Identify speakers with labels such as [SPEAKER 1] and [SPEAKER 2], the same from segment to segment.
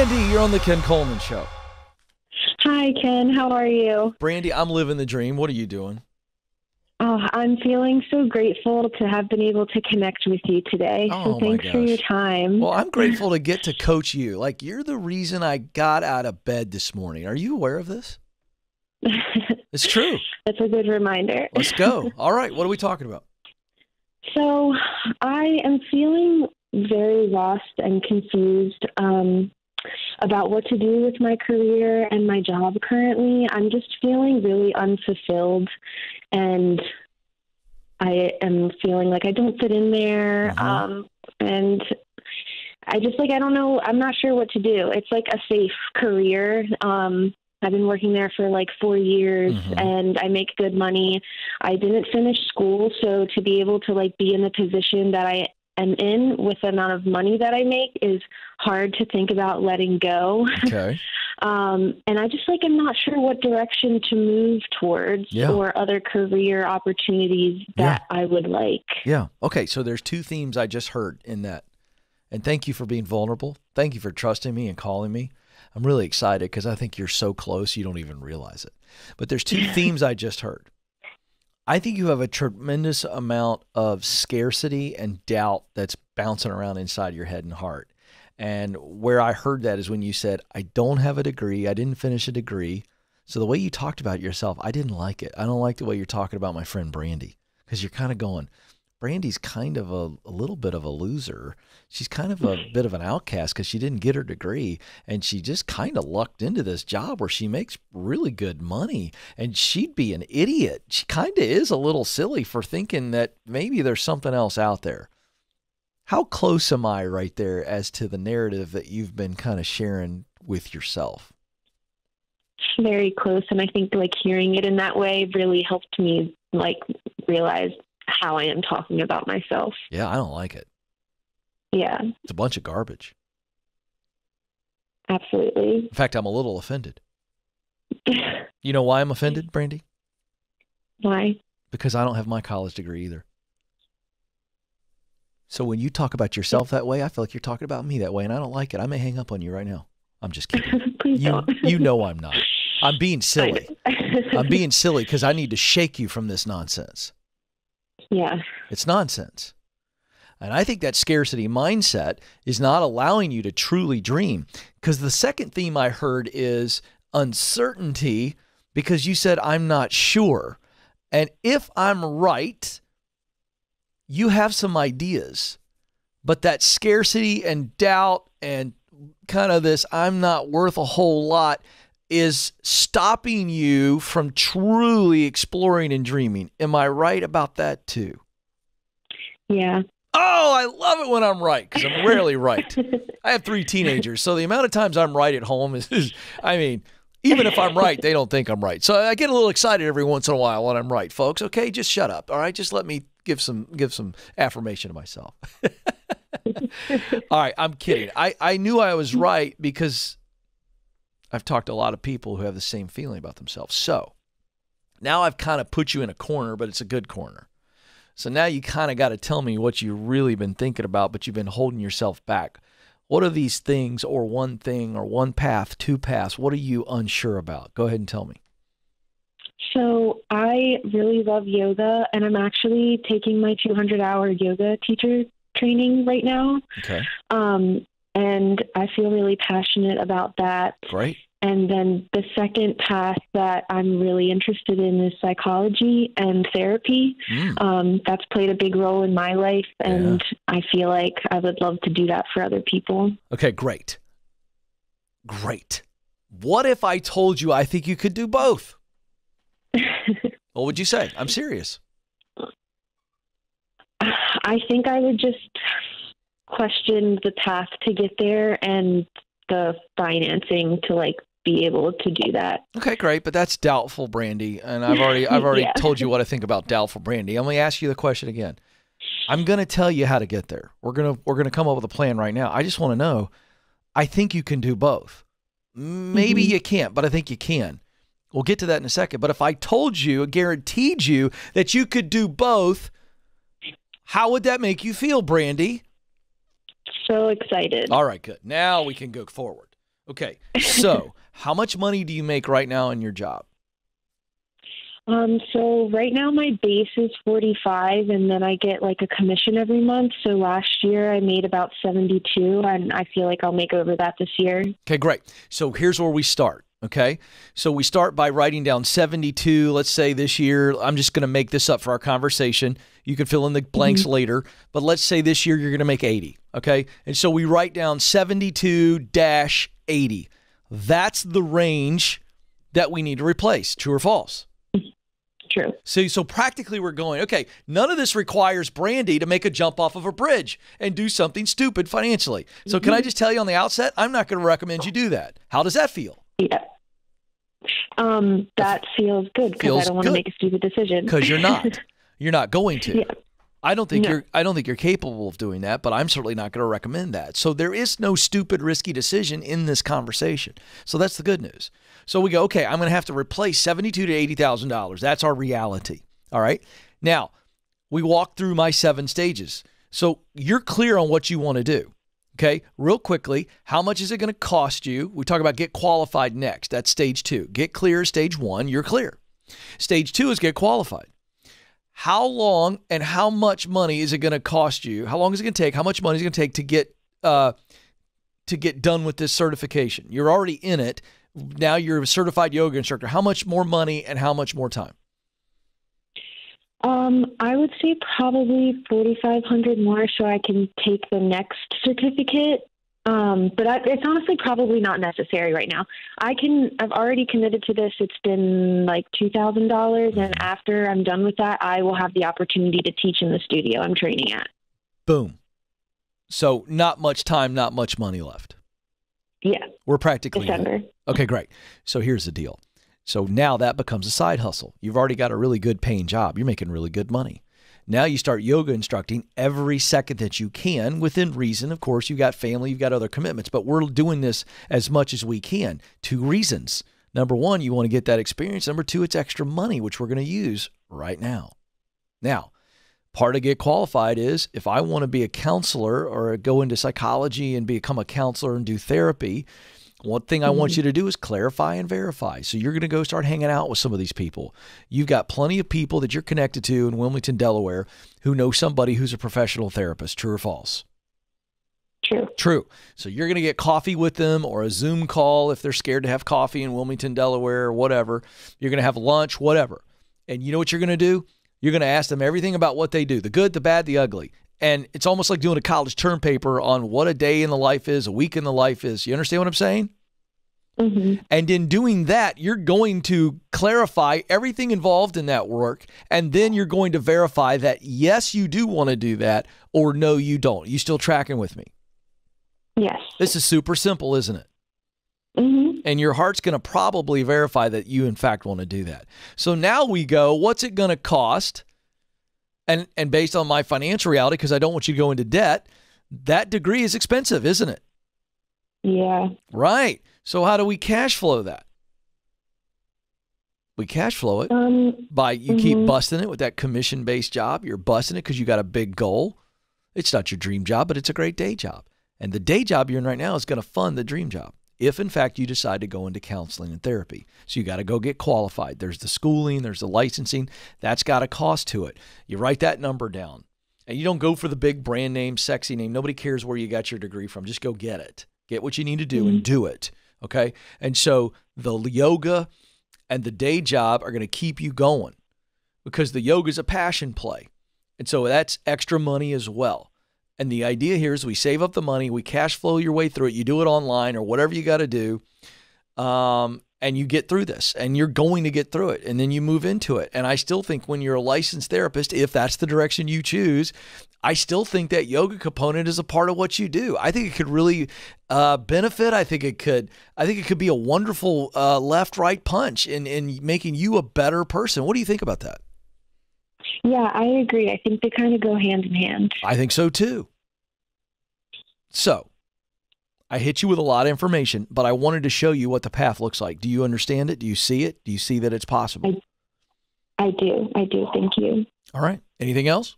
[SPEAKER 1] Brandy, you're on the Ken Coleman Show.
[SPEAKER 2] Hi, Ken. How are you?
[SPEAKER 1] Brandy, I'm living the dream. What are you doing?
[SPEAKER 2] Oh, I'm feeling so grateful to have been able to connect with you today.
[SPEAKER 1] Oh,
[SPEAKER 2] So thanks
[SPEAKER 1] my
[SPEAKER 2] for your
[SPEAKER 1] gosh.
[SPEAKER 2] time.
[SPEAKER 1] Well, I'm grateful to get to coach you. Like, you're the reason I got out of bed this morning. Are you aware of this? It's true.
[SPEAKER 2] That's a good reminder.
[SPEAKER 1] Let's go. All right. What are we talking about?
[SPEAKER 2] So I am feeling very lost and confused about what to do with my career and my job currently. I'm just feeling really unfulfilled, and I am feeling like I don't fit in there. And I just I don't know. I'm not sure what to do. It's like a safe career. I've been working there for like 4 years and I make good money. I didn't finish school, so to be able to be in the position that I am in with the amount of money that I make is hard to think about letting go.
[SPEAKER 1] Okay.
[SPEAKER 2] And I just I'm not sure what direction to move towards or other career opportunities that I would like.
[SPEAKER 1] Yeah. Okay. So there's two themes I just heard in that. And thank you for being vulnerable. Thank you for trusting me and calling me. I'm really excited because I think you're so close you don't even realize it. But there's two themes I just heard. I think you have a tremendous amount of scarcity and doubt that's bouncing around inside your head and heart. And where I heard that is when you said, I don't have a degree. I didn't finish a degree. So the way you talked about yourself, I didn't like it. I don't like the way you're talking about my friend Brandy, because you're kind of going, Brandy's kind of a little bit of a loser. She's kind of a bit of an outcast because she didn't get her degree, and she just kind of lucked into this job where she makes really good money, and she'd be an idiot. She kind of is a little silly for thinking that maybe there's something else out there. How close am I right there as to the narrative that you've been kind of sharing with yourself?
[SPEAKER 2] Very close, and I think hearing it in that way really helped me realize how I am talking about myself.
[SPEAKER 1] Yeah, I don't like it.
[SPEAKER 2] Yeah.
[SPEAKER 1] It's a bunch of garbage.
[SPEAKER 2] Absolutely.
[SPEAKER 1] In fact, I'm a little offended. You know why I'm offended, Brandy?
[SPEAKER 2] Why?
[SPEAKER 1] Because I don't have my college degree either. So when you talk about yourself that way, I feel like you're talking about me that way, and I don't like it. I may hang up on you right now. I'm just kidding.
[SPEAKER 2] Please don't.
[SPEAKER 1] You know I'm not. I'm being silly. I'm being silly because I need to shake you from this nonsense.
[SPEAKER 2] Yeah.
[SPEAKER 1] It's nonsense. And I think that scarcity mindset is not allowing you to truly dream, because the second theme I heard is uncertainty, because you said, I'm not sure. And if I'm right, you have some ideas, but that scarcity and doubt and kind of this, I'm not worth a whole lot, is stopping you from truly exploring and dreaming. Am I right about that too?
[SPEAKER 2] Yeah.
[SPEAKER 1] Oh, I love it when I'm right, because I'm rarely right. I have 3 teenagers, so the amount of times I'm right at home is, I mean, even if I'm right, they don't think I'm right. So I get a little excited every once in a while when I'm right, folks. Okay, just shut up. All right, just let me give some affirmation to myself. All right, I'm kidding. I knew I was right because I've talked to a lot of people who have the same feeling about themselves. So now I've kind of put you in a corner, but it's a good corner. So now you kind of got to tell me what you've really been thinking about, but you've been holding yourself back. What are these things, or one thing, or one path, 2 paths? What are you unsure about? Go ahead and tell me.
[SPEAKER 2] So I really love yoga, and I'm actually taking my 200-hour yoga teacher training right now.
[SPEAKER 1] Okay.
[SPEAKER 2] And I feel really passionate about that.
[SPEAKER 1] Great.
[SPEAKER 2] And then the second path that I'm really interested in is psychology and therapy. That's played a big role in my life, and I feel like I would love to do that for other people.
[SPEAKER 1] Okay, great. Great. What if I told you I think you could do both? What would you say? I'm serious.
[SPEAKER 2] I think I would just question the path to get there and the financing to be able to do that.
[SPEAKER 1] Okay, great, but that's doubtful, Brandy, and I've already told you what I think about doubtful, Brandy. I'm going to ask you the question again. I'm going to tell you how to get there. We're going to come up with a plan right now. I just want to know, I think you can do both. Maybe you can't, but I think you can. We'll get to that in a second. But if I told you, guaranteed you that you could do both, how would that make you feel, Brandy?
[SPEAKER 2] So excited.
[SPEAKER 1] All right, good. Now we can go forward. Okay. So how much money do you make right now in your job?
[SPEAKER 2] So right now my base is 45 and then I get like a commission every month. So last year I made about 72 and I feel like I'll make over that this year.
[SPEAKER 1] Okay, great. So here's where we start. Okay. So we start by writing down 72. Let's say this year, I'm just going to make this up for our conversation. You can fill in the blanks later, but let's say this year you're going to make 80. Okay. And so we write down 72-80. That's the range that we need to replace. True or false?
[SPEAKER 2] True.
[SPEAKER 1] So practically we're going, okay, none of this requires Brandy to make a jump off of a bridge and do something stupid financially. So can I just tell you on the outset, I'm not going to recommend you do that. How does that feel?
[SPEAKER 2] Yeah. That feels good because I don't want to make a stupid decision.
[SPEAKER 1] Because you're not. You're not going to.
[SPEAKER 2] Yeah.
[SPEAKER 1] I don't think you're capable of doing that, but I'm certainly not going to recommend that. So there is no stupid, risky decision in this conversation. So that's the good news. So we go, okay, I'm going to have to replace $72,000 to $80,000. That's our reality. All right. Now we walk through my 7 stages. So you're clear on what you want to do. Okay. Real quickly, how much is it going to cost you? We talk about get qualified next. That's stage 2. Get clear is stage 1. You're clear. Stage 2 is get qualified. How long and how much money is it going to cost you? How long is it going to take? How much money is it going to take to get done with this certification? You're already in it. Now you're a certified yoga instructor. How much more money and how much more time?
[SPEAKER 2] I would say probably 4,500 more so I can take the next certificate. But it's honestly probably not necessary right now. I've already committed to this. It's been like $2,000. And after I'm done with that, I will have the opportunity to teach in the studio I'm training at.
[SPEAKER 1] Boom. So not much time, not much money left.
[SPEAKER 2] Yeah.
[SPEAKER 1] We're practically
[SPEAKER 2] December.
[SPEAKER 1] Okay, great. So here's the deal. So now that becomes a side hustle. You've already got a really good paying job. You're making really good money. Now you start yoga instructing every second that you can within reason. Of course, you've got family, you've got other commitments, but we're doing this as much as we can. 2 reasons. Number 1, you want to get that experience. Number 2, it's extra money, which we're going to use right now. Now, part of get qualified is if I want to be a counselor or go into psychology and become a counselor and do therapy, one thing I want you to do is clarify and verify. So you're going to go start hanging out with some of these people. You've got plenty of people that you're connected to in Wilmington, Delaware, who know somebody who's a professional therapist. True or false?
[SPEAKER 2] True.
[SPEAKER 1] True. So you're going to get coffee with them or a Zoom call if they're scared to have coffee in Wilmington, Delaware, or whatever. You're going to have lunch, whatever. And you know what you're going to do? You're going to ask them everything about what they do, the good, the bad, the ugly. And it's almost like doing a college term paper on what a day in the life is, a week in the life is. You understand what I'm saying?
[SPEAKER 2] Mm-hmm.
[SPEAKER 1] And in doing that, you're going to clarify everything involved in that work. And then you're going to verify that, yes, you do want to do that, or no, you don't. You still tracking with me?
[SPEAKER 2] Yes.
[SPEAKER 1] This is super simple, isn't it?
[SPEAKER 2] Mm-hmm.
[SPEAKER 1] And your heart's going to probably verify that you, in fact, want to do that. So now we go, what's it going to cost? And based on my financial reality, because I don't want you to go into debt, that degree is expensive, isn't it?
[SPEAKER 2] Yeah.
[SPEAKER 1] Right. So how do we cash flow that? We cash flow it by you keep busting it with that commission-based job. You're busting it because you got a big goal. It's not your dream job, but it's a great day job. And the day job you're in right now is going to fund the dream job if, in fact, you decide to go into counseling and therapy. So you got to go get qualified. There's the schooling. There's the licensing. That's got a cost to it. You write that number down. And you don't go for the big brand name, sexy name. Nobody cares where you got your degree from. Just go get it. Get what you need to do and do it. Okay? And so the yoga and the day job are going to keep you going because the yoga is a passion play. And so that's extra money as well. And the idea here is we save up the money, we cash flow your way through it, you do it online or whatever you got to do, and you get through this, and you're going to get through it, and then you move into it. And I still think when you're a licensed therapist, if that's the direction you choose, I still think that yoga component is a part of what you do. I think it could really benefit. I think it could be a wonderful left-right punch in making you a better person. What do you think about that?
[SPEAKER 2] Yeah, I agree. I think they kind of go hand in hand.
[SPEAKER 1] I think so too. So I hit you with a lot of information, but I wanted to show you what the path looks like. Do you understand it? Do you see it? Do you see that it's possible?
[SPEAKER 2] I do. Thank you.
[SPEAKER 1] All right. Anything else?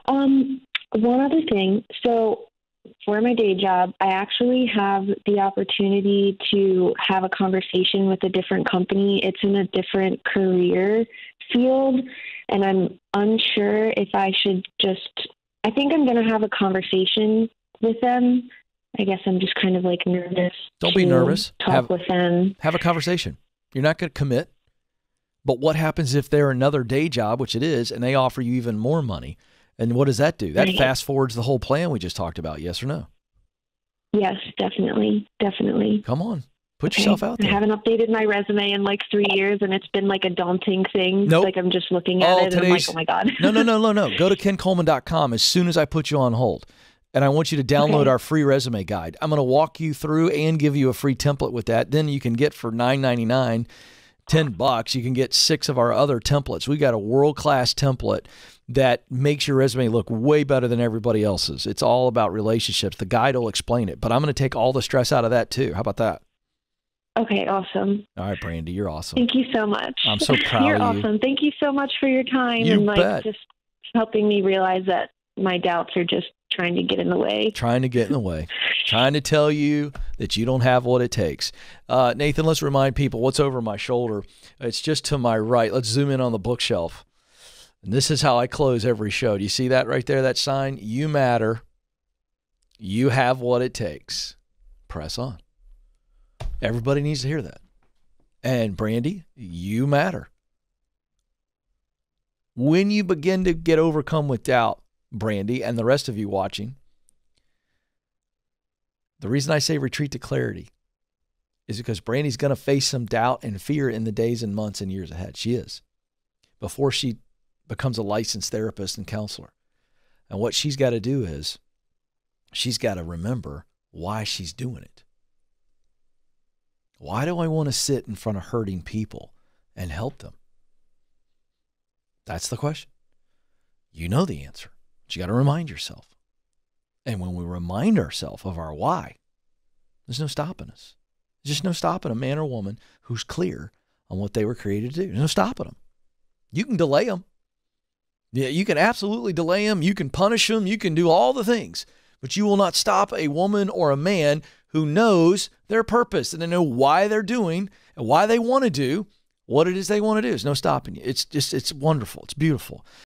[SPEAKER 2] One other thing. So for my day job, I actually have the opportunity to have a conversation with a different company. It's in a different career field, and I'm unsure if I should I think I'm going to have a conversation with them. I guess I'm just kind of like nervous.
[SPEAKER 1] Don't be nervous.
[SPEAKER 2] Talk with them.
[SPEAKER 1] Have a conversation. You're not going to commit. But what happens if they're another day job, which it is, and they offer you even more money? And what does that do? That fast forwards the whole plan we just talked about, yes or no?
[SPEAKER 2] Yes, definitely. Definitely.
[SPEAKER 1] Come on. Put yourself out there.
[SPEAKER 2] I haven't updated my resume in like 3 years, and it's been like a daunting thing.
[SPEAKER 1] Nope.
[SPEAKER 2] Like I'm just looking at it and I'm like, oh my God.
[SPEAKER 1] No. Go to kencoleman.com as soon as I put you on hold. And I want you to download our free resume guide. I'm going to walk you through and give you a free template with that. Then you can get for $9.99, $10, you can get 6 of our other templates. We got a world-class template that makes your resume look way better than everybody else's. It's all about relationships. The guide will explain it, but I'm going to take all the stress out of that too. How about that?
[SPEAKER 2] Okay, awesome.
[SPEAKER 1] All right, Brandy, you're awesome.
[SPEAKER 2] Thank you so much.
[SPEAKER 1] I'm so proud
[SPEAKER 2] You're
[SPEAKER 1] of you.
[SPEAKER 2] awesome. Thank you so much for your time
[SPEAKER 1] You
[SPEAKER 2] and like
[SPEAKER 1] bet.
[SPEAKER 2] just helping me realize that my doubts are just trying to get in the way.
[SPEAKER 1] Trying to get in the way. Trying to tell you that you don't have what it takes. Nathan, let's remind people what's over my shoulder. It's just to my right. Let's zoom in on the bookshelf. And this is how I close every show. Do you see that right there, that sign? You matter. You have what it takes. Press on. Everybody needs to hear that. And Brandy, you matter. When you begin to get overcome with doubt, Brandy, and the rest of you watching, the reason I say retreat to clarity is because Brandy's going to face some doubt and fear in the days and months and years ahead. She is. Before she becomes a licensed therapist and counselor. And what she's got to do is she's got to remember why she's doing it. Why do I want to sit in front of hurting people and help them? That's the question. You know the answer. But you got to remind yourself. And when we remind ourselves of our why, there's no stopping us. There's just no stopping a man or woman who's clear on what they were created to do. There's no stopping them. You can delay them. Yeah, you can absolutely delay them. You can punish them. You can do all the things. But you will not stop a woman or a man who knows their purpose and they know why they're doing and why they want to do what it is they want to do. There's no stopping you. It's wonderful. It's beautiful.